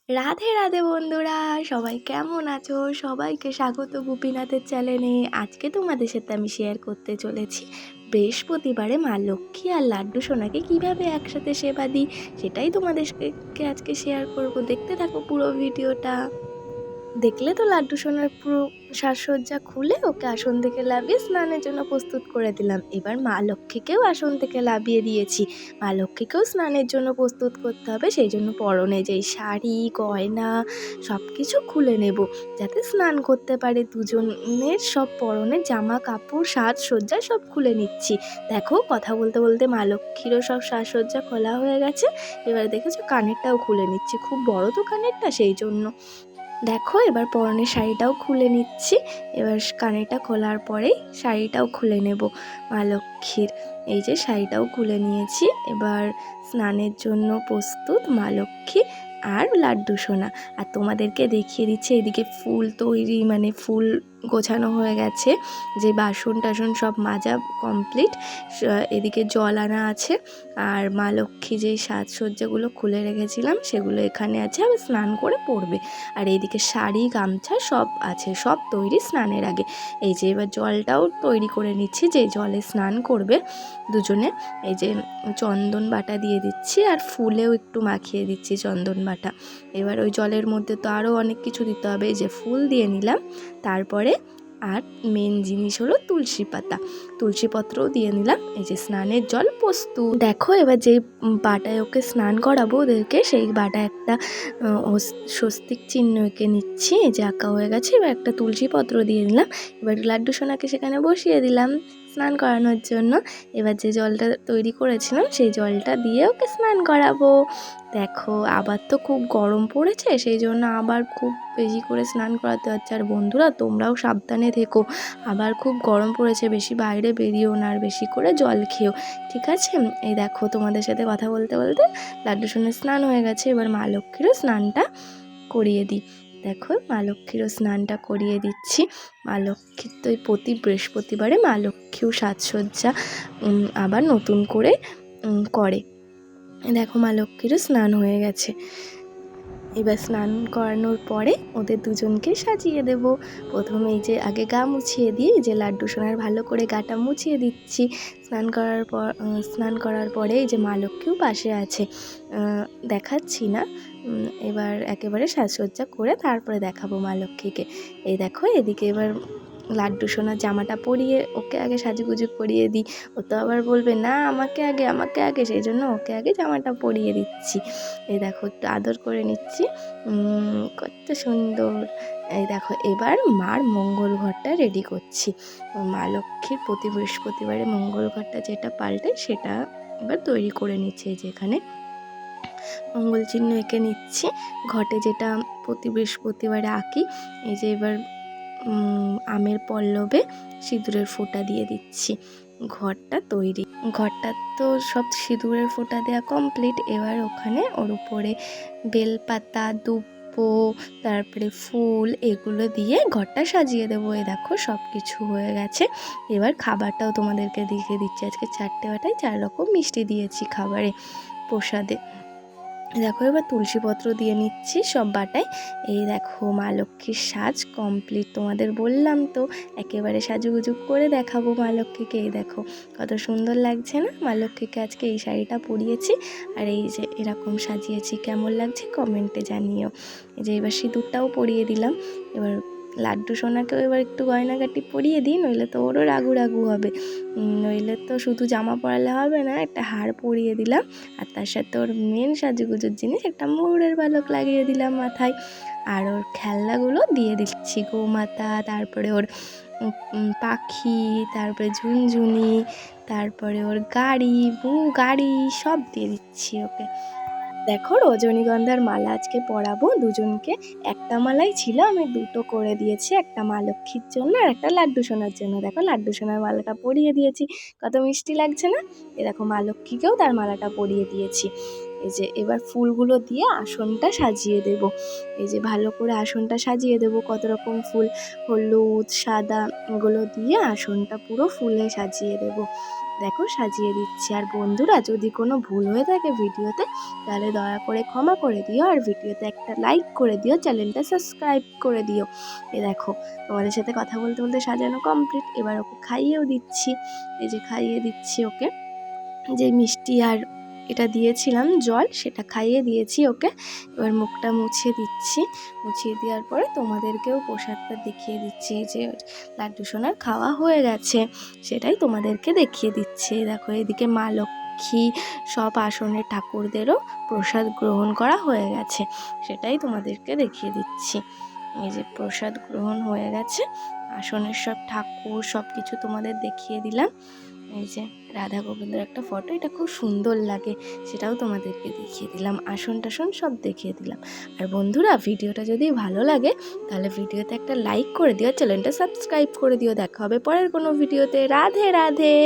রাধে রাধে বন্ধুরা, সবাই কেমন আছো? সবাইকে স্বাগত গোপীনাথের চ্যানেলে। আজকে তোমাদের সাথে আমি শেয়ার করতে চলেছি বৃহস্পতিবারে মা লক্ষ্মী আর লাড্ডু সোনাকে কিভাবে একসাথে সেবা দিই, সেটাই তোমাদেরকে আজকে শেয়ার করব। দেখতে থাকো পুরো ভিডিওটা। দেখলে তো লাড্ডু সোনার পুরো সাজসজ্জা খুলে ওকে আসন থেকে লাভিয়ে স্নানের জন্য প্রস্তুত করে দিলাম। এবার মা লক্ষ্মীকেও আসন থেকে লাভিয়ে দিয়েছি। মা লক্ষ্মীকেও স্নানের জন্য প্রস্তুত করতে হবে, সেই জন্য পরনে যেই শাড়ি গয়না সব কিছু খুলে নেব, যাতে স্নান করতে পারে। দুজনের সব পরনের জামা কাপড় সাজসজ্জা সব খুলে নিচ্ছি। দেখো, কথা বলতে বলতে মা লক্ষ্মীরও সব সাজসজ্জা খোলা হয়ে গেছে। এবার দেখেছো কানেরটাও খুলে নিচ্ছি, খুব বড় তো কানেরটা, সেই জন্য। দেখো, এবার পরনের শাড়িটাও খুলে নিচ্ছি। এবার কানেরটা খোলার পরেই শাড়িটাও খুলে নেব মা লক্ষ্মীর। এই যে শাড়িটাও খুলে নিয়েছি। এবার স্নানের জন্য প্রস্তুত মা লক্ষ্মী আর লাড্ডু সোনা। আর তোমাদেরকে দেখিয়ে দিচ্ছি এদিকে ফুল তৈরি, মানে ফুল গোছানো হয়ে গেছে, যে বাসন টাসন সব মাজা কমপ্লিট। এদিকে জল আনা আছে, আর মা লক্ষ্মী যেই সাজসজ্জাগুলো খুলে রেখেছিলাম সেগুলো এখানে আছে, আবার স্নান করে পরবে। আর এইদিকে শাড়ি গামছা সব আছে, সব তৈরি স্নানের আগে। এই যে এবার জলটাও তৈরি করে নিচ্ছি, যে জলে স্নান করবে দুজনে। এই যে চন্দন বাটা দিয়ে দিচ্ছি, আর ফুলেও একটু মাখিয়ে দিচ্ছি চন্দন বাটা। এবার ওই জলের মধ্যে তো আরও অনেক কিছু দিতে হবে। এই যে ফুল দিয়ে নিলাম, তারপরে আর মেন জিনিস হলো তুলসী পাতা, তুলসী পত্রও দিয়ে নিলাম। এই যে স্নানের জল প্রস্তুত। দেখো, এবার যেই বাটায় ওকে স্নান করাবো ওদেরকে, সেই বাটা একটা স্বস্তিক চিহ্ন এঁকে নিচ্ছি। এই যে আঁকা হয়ে গেছে। এবার একটা তুলসী পত্র দিয়ে দিলাম। এবার লাড্ডু সোনাকে সেখানে বসিয়ে দিলাম স্নান করানোর জন্য। এবার যে জলটা তৈরি করেছিলাম সেই জলটা দিয়ে ওকে স্নান করাবো। দেখো, আবার তো খুব গরম পড়েছে, সেই জন্য আবার খুব বেশি করে স্নান করাতে হচ্ছে। আর বন্ধুরা, তোমরাও সাবধানে থেকো, আবার খুব গরম পড়েছে, বেশি বাইরে বেরিয়েও না, আর বেশি করে জল খেও, ঠিক আছে? এই দেখো, তোমাদের সাথে কথা বলতে বলতে লাড্ডু সোনার স্নান হয়ে গেছে। এবার মা লক্ষ্মীরও স্নানটা করিয়ে দিই। দেখো, মা লক্ষ্মীরও স্নানটা করিয়ে দিচ্ছি। মা লক্ষ্মীর তো প্রতি বৃহস্পতিবারে মা লক্ষ্মীও সাজসজ্জা আবার নতুন করে করে। দেখো, মা লক্ষ্মীরও স্নান হয়ে গেছে। এবার স্নান করানোর পরে ওদের দুজনকে সাজিয়ে দেব। প্রথমে এই যে আগে গা মুছিয়ে দিয়ে, এই যে লাড্ডু সোনার ভালো করে গাটা মুছিয়ে দিচ্ছি। স্নান করার পরে এই যে মা লক্ষ্মীও পাশে আছে, দেখাচ্ছি না। এবার একেবারে সাজসজ্জা করে তারপরে দেখাবো মা লক্ষ্মীকে। এই দেখো, এদিকে এবার লাড্ডু সোনার জামাটা পরিয়ে ওকে আগে সাজুগুজু করিয়ে দিই। ও তো আবার বলবে না আমাকে আগে, আমাকে আগে, সেই জন্য ওকে আগে জামাটা পরিয়ে দিচ্ছি। এই দেখো, একটু আদর করে নিচ্ছি, কত সুন্দর। এই দেখো, এবার মার মঙ্গল ঘরটা রেডি করছি। মা লক্ষ্মীর প্রতি বৃহস্পতিবারে মঙ্গল ঘরটা যেটা পাল্টে সেটা এবার তৈরি করে নিচ্ছি। এই যে এখানে মঙ্গল চিহ্ন এঁকে নিচ্ছি ঘটে, যেটা প্রতি বৃহস্পতিবারে আঁকি। এই যে এবার আমের পল্লবে সিঁদুরের ফোঁটা দিয়ে দিচ্ছি। ঘরটা তৈরি, ঘরটা তো সব সিঁদুরের ফোঁটা দেওয়া কমপ্লিট। এবার ওখানে ওর উপরে বেলপাতা, দুব্বো, তারপরে ফুল, এগুলো দিয়ে ঘরটা সাজিয়ে দেবো। এই দেখো, সব কিছু হয়ে গেছে। এবার খাবারটাও তোমাদেরকে দেখিয়ে দিচ্ছি। আজকে 4টে বাটায় 4 রকম মিষ্টি দিয়েছি খাবারে, প্রসাদে। দেখো, এবার তুলসীপত্র দিয়ে নিচ্ছি সব বাটায়। এই দেখো, মা লক্ষ্মীর সাজ কমপ্লিট। তোমাদের বললাম তো একেবারে সাজুগুজু করে দেখাবো মা লক্ষ্মীকে। এই দেখো, কত সুন্দর লাগছে না? মা লক্ষ্মীকে আজকে এই শাড়িটা পরিয়েছি, আর এই যে এরকম সাজিয়েছি। কেমন লাগছে কমেন্টে জানিও। এই যে এবার সিঁদুরটাও পরিয়ে দিলাম। এবার লাড্ডু সোনাকেও এবার একটু গয়নাগাটি পরিয়ে দিই, নইলে তো ওরও রাগু রাগু হবে। নইলে তো শুধু জামা পরালে হবে না, একটা হার পরিয়ে দিলাম। আর তার সাথে ওর মেন সাজুগুজুর জিনিস একটা ময়ূরের পালক লাগিয়ে দিলাম মাথায়। আর ওর খেলনাগুলো দিয়ে দিচ্ছি, গোমাতা, তারপরে ওর পাখি, তারপরে ঝুনঝুনি, তারপরে ওর গাড়ি সব দিয়ে দিচ্ছি ওকে। দেখো, রজনীগন্ধার মালা আজকে পরাবো দুজনকে। একটা মালাই ছিল, আমি 2টো করে দিয়েছি, একটা মা লক্ষ্মীর জন্য আর একটা লাড্ডু সোনার জন্য। দেখো, লাড্ডু সোনার মালাটা পরিয়ে দিয়েছি, কত মিষ্টি লাগছে না? এ দেখো, মা লক্ষ্মীকেও তার মালাটা পরিয়ে দিয়েছি। এই যে এবার ফুলগুলো দিয়ে আসনটা সাজিয়ে দেব। এই যে ভালো করে আসনটা সাজিয়ে দেব, কত রকম ফুল, হলুদ, সাদা এগুলো দিয়ে আসনটা পুরো ফুলে সাজিয়ে দেব। দেখো সাজিয়ে দিচ্ছি। আর বন্ধুরা, যদি কোনো ভুল হয়ে থাকে ভিডিওতে, তাহলে দয়া করে ক্ষমা করে দিও, আর ভিডিওতে একটা লাইক করে দিও, চ্যানেলটা সাবস্ক্রাইব করে দিও। দেখো তোমাদের সাথে কথা বলতে বলতে সাজানো কমপ্লিট। এবার ওকে খাইয়েও দিচ্ছি। এই যে খাইয়ে দিচ্ছি ওকে, যে মিষ্টি আর এটা দিয়েছিলাম জল, সেটা খাইয়ে দিয়েছি ওকে। এবার মুখটা মুছিয়ে দিচ্ছি। মুছিয়ে দেওয়ার পরে তোমাদেরকেও প্রসাদটা দেখিয়ে দিচ্ছি, যে লাড্ডু সোনার খাওয়া হয়ে গেছে, সেটাই তোমাদেরকে দেখিয়ে দিচ্ছি। দেখো এদিকে মা লক্ষ্মী সব আসনের ঠাকুরদেরও প্রসাদ গ্রহণ করা হয়ে গেছে, সেটাই তোমাদেরকে দেখিয়ে দিচ্ছি। এই যে প্রসাদ গ্রহণ হয়ে গেছে, আসনের সব ঠাকুর সব কিছু তোমাদের দেখিয়ে দিলাম। এই যে রাধা গোবিন্দর একটা ফটো, এটা খুব সুন্দর লাগে, সেটাও তোমাদেরকে দেখিয়ে দিলাম। আসন টাসন সব দেখিয়ে দিলাম। আর বন্ধুরা, ভিডিওটা যদি ভালো লাগে তাহলে ভিডিওতে একটা লাইক করে দিও, চ্যানেলটা সাবস্ক্রাইব করে দিও। দেখা হবে পরের কোনো ভিডিওতে। রাধে রাধে।